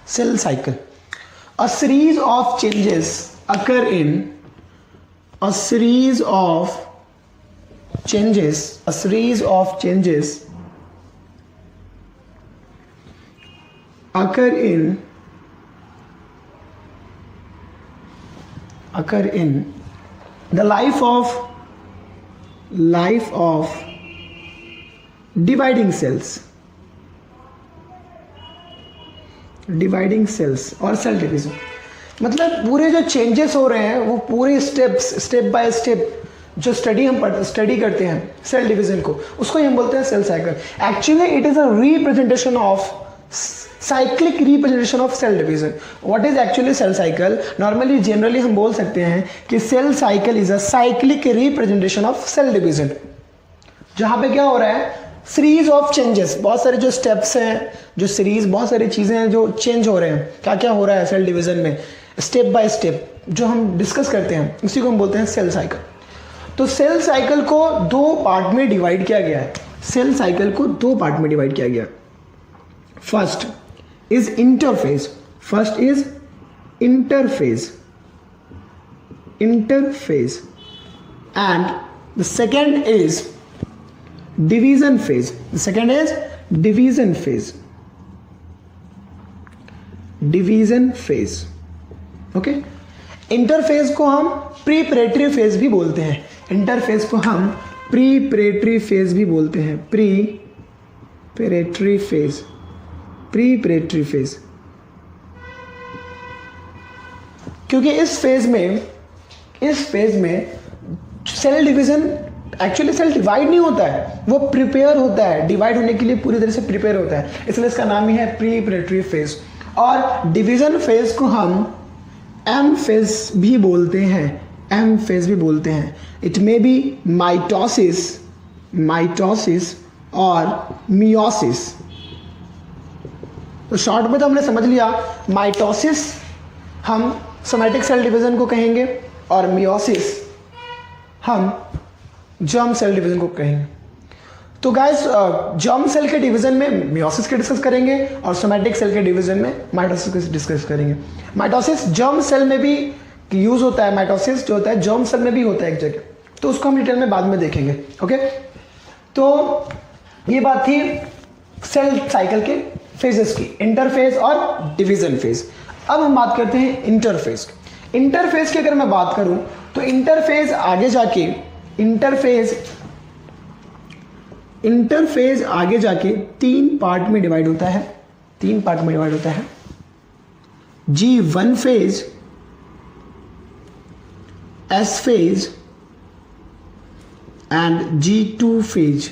cell cycle. A series of changes occur in a series of changes occur in the life of dividing cells और cell division. मतलब पूरे जो changes हो रहे हैं वो पूरे स्टेप बाय स्टेप जो स्टडी करते हैं सेल डिवीजन को, उसको हम बोलते हैं cell cycle. Actually it is a representation of cyclic representation of cell division. What is actually cell cycle? Normally generally हम बोल सकते हैं कि cell cycle is a cyclic representation of cell division, जहां पे क्या हो रहा है, सीरीज ऑफ चेंजेस, बहुत सारे जो स्टेप्स हैं, जो सीरीज, बहुत सारी चीजें हैं जो चेंज हो रहे हैं. क्या क्या हो रहा है सेल डिवीजन में, स्टेप बाय स्टेप जो हम डिस्कस करते हैं, उसी को हम बोलते हैं सेल साइकिल. तो सेल साइकिल को दो पार्ट में डिवाइड किया गया है. सेल साइकिल को दो पार्ट में डिवाइड किया गया. First is interphase. And the second is division phase. The second is division phase. Okay. Interphase को हम प्रीपरेटरी फेज भी बोलते हैं. इंटरफेज को हम प्रीपरेटरी फेज भी बोलते हैं. Preparatory phase. क्योंकि इस फेज में cell division, actually cell divide नहीं होता है, वो प्रिपेयर होता है, डिवाइड होने के लिए पूरी तरह से प्रिपेयर होता है, इसलिए इसका नाम ही है प्रीपरेटरी फेज. और डिवीजन फेज को हम एम फेज भी बोलते हैं. इट मे बी माइटोसिस और मियोसिस. तो शॉर्ट में तो हमने समझ लिया, माइटोसिस हम सोमैटिक सेल डिवीजन को कहेंगे और मियोसिस हम जर्म सेल डिवीजन को कहेंगे. तो गाइस जर्म सेल के डिवीजन में मियोसिस के डिस्कस करेंगे और सोमैटिक सेल के डिवीजन में माइटोसिस के डिस्कस करेंगे. माइटोसिस जर्म सेल में भी यूज होता है. माइटोसिस जो होता है जर्म सेल में भी होता है एक जगह, तो उसको हम डिटेल में बाद में देखेंगे. ओके, तो ये बात थी सेल साइकिल के फेजेस की, इंटरफेज और डिवीजन फेज. अब हम बात करते हैं इंटरफेज. इंटरफेज की अगर मैं बात करूं तो इंटरफेज आगे जाके तीन पार्ट में डिवाइड होता है. G1 phase, S phase and G2 phase.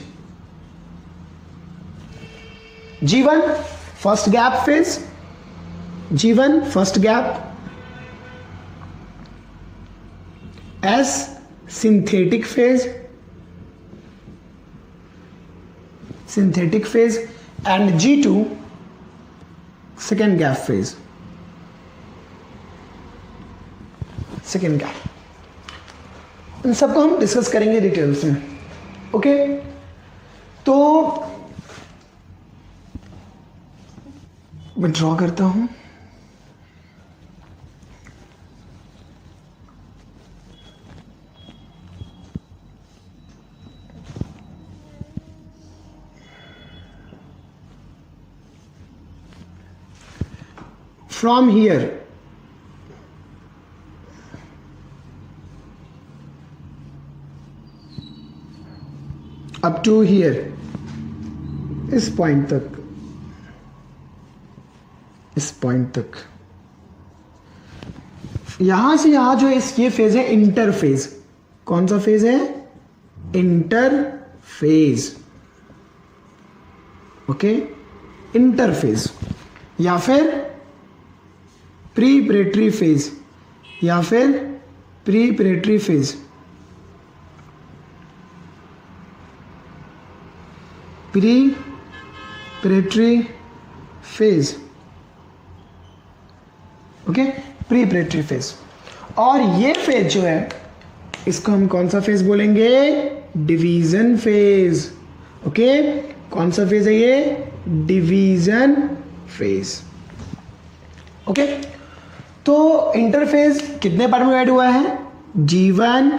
G1 first gap phase, S synthetic phase and G2 second gap phase. इन सबको हम डिस्कस करेंगे डिटेल्स में. ओके, तो मैं ड्रॉ करता हूं. From here up to here, इस पॉइंट तक, यहां से यहां जो ये फेज है इंटरफेज. कौन सा फेज है? इंटरफेज. ओके, इंटरफेज या फिर प्रीपरेटरी फेज या फिर preparatory phase. Preparatory phase. Okay, preparatory phase. और ये फेज जो है इसको हम कौन सा फेज बोलेंगे? Division phase. ओके, कौन सा फेज है ये? Division phase. ओके, तो इंटरफेस कितने पार्ट में डिवाइड हुआ है? G1,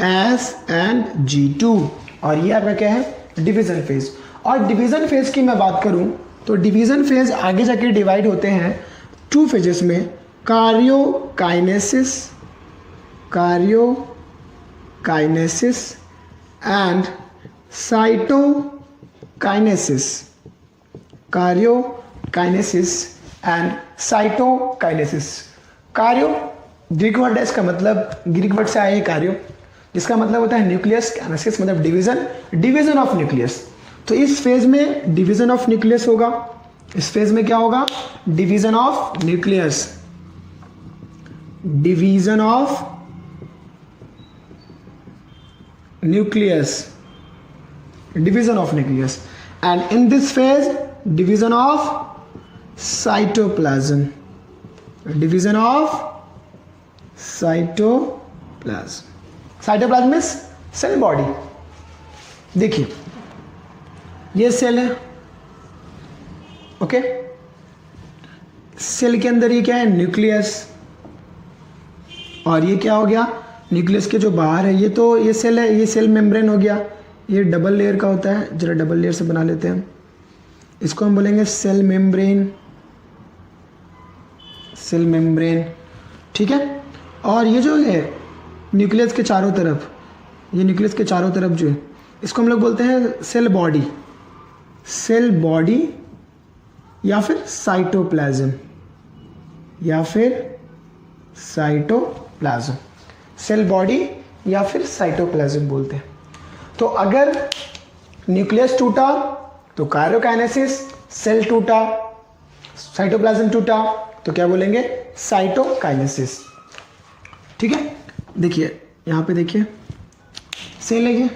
S एंड G2, और ये आपका क्या है? Division phase. और डिवीजन फेज की मैं बात करूं तो डिवीजन फेज आगे जाके डिवाइड होते हैं 2 फेजेस में, karyokinesis and cytokinesis. Karyokinesis and cytokinesis. कार्यो ग्रीक वर्ड है, इसका मतलब ग्रीक वर्ड से आया है कार्यो, जिसका मतलब होता है न्यूक्लियस, काइनेसिस मतलब डिवीजन ऑफ न्यूक्लियस। तो इस फेज में डिवीजन ऑफ न्यूक्लियस होगा। इस फेज में क्या होगा? Division of nucleus, division of nucleus, division of nucleus, and in this phase division of cytoplasm, division of cytoplasm. Cytoplasm means cell body. देखिए ये सेल है, ओके, सेल के अंदर ये क्या है? न्यूक्लियस, और ये क्या हो गया? न्यूक्लियस के जो बाहर है ये सेल है, ये सेल मेम्ब्रेन हो गया। ये डबल लेयर का होता है, जरा डबल लेयर से बना लेते हैं। इसको हम बोलेंगे सेल मेम्ब्रेन, सेल मेम्ब्रेन, ठीक है। और ये जो है न्यूक्लियस के चारों तरफ, ये न्यूक्लियस के चारों तरफ जो है, इसको हम लोग बोलते हैं सेल बॉडी, सेल बॉडी या फिर साइटोप्लाज्म, या फिर साइटोप्लाज्म, सेल बॉडी या फिर साइटोप्लाज्म बोलते हैं। तो अगर न्यूक्लियस टूटा तो कार्योकाइनेसिस, सेल टूटा, साइटोप्लाज्म टूटा तो क्या बोलेंगे? साइटोकाइनेसिस, ठीक है। देखिए यहाँ पे देखिए सेल है,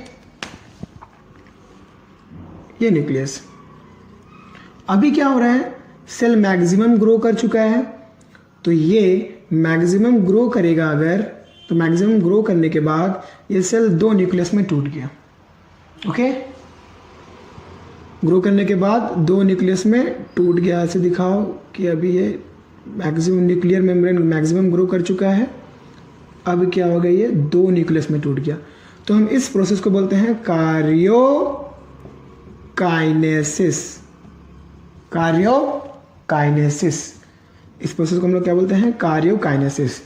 ये न्यूक्लियस। अभी क्या हो रहा है? सेल मैक्सिमम ग्रो कर चुका है, तो ये मैक्सिमम ग्रो करेगा अगर, तो मैक्सिमम ग्रो करने के बाद ये सेल 2 न्यूक्लियस में टूट गया, ओके। ग्रो करने के बाद 2 न्यूक्लियस में टूट गया। ऐसे दिखाओ कि अभी ये maximum nuclear membrane maximum grow कर चुका है, अब क्या हो गया? ये 2 न्यूक्लियस में टूट गया। तो हम इस प्रोसेस को बोलते हैं कार्योकाइनेसिस, कार्योकाइनेसिस। इस प्रोसेस को हम लोग क्या बोलते हैं? कार्योकाइनेसिस।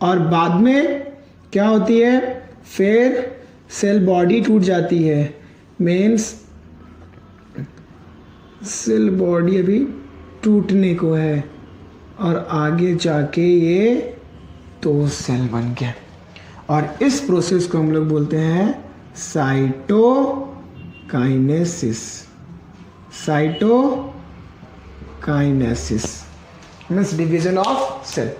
और बाद में क्या होती है? फिर सेल बॉडी टूट जाती है, मीन्स सेल बॉडी अभी टूटने को है, और आगे जाके ये 2 सेल बन गया। और इस प्रोसेस को हम लोग बोलते हैं cytokinesis, cytokinesis means division of cell.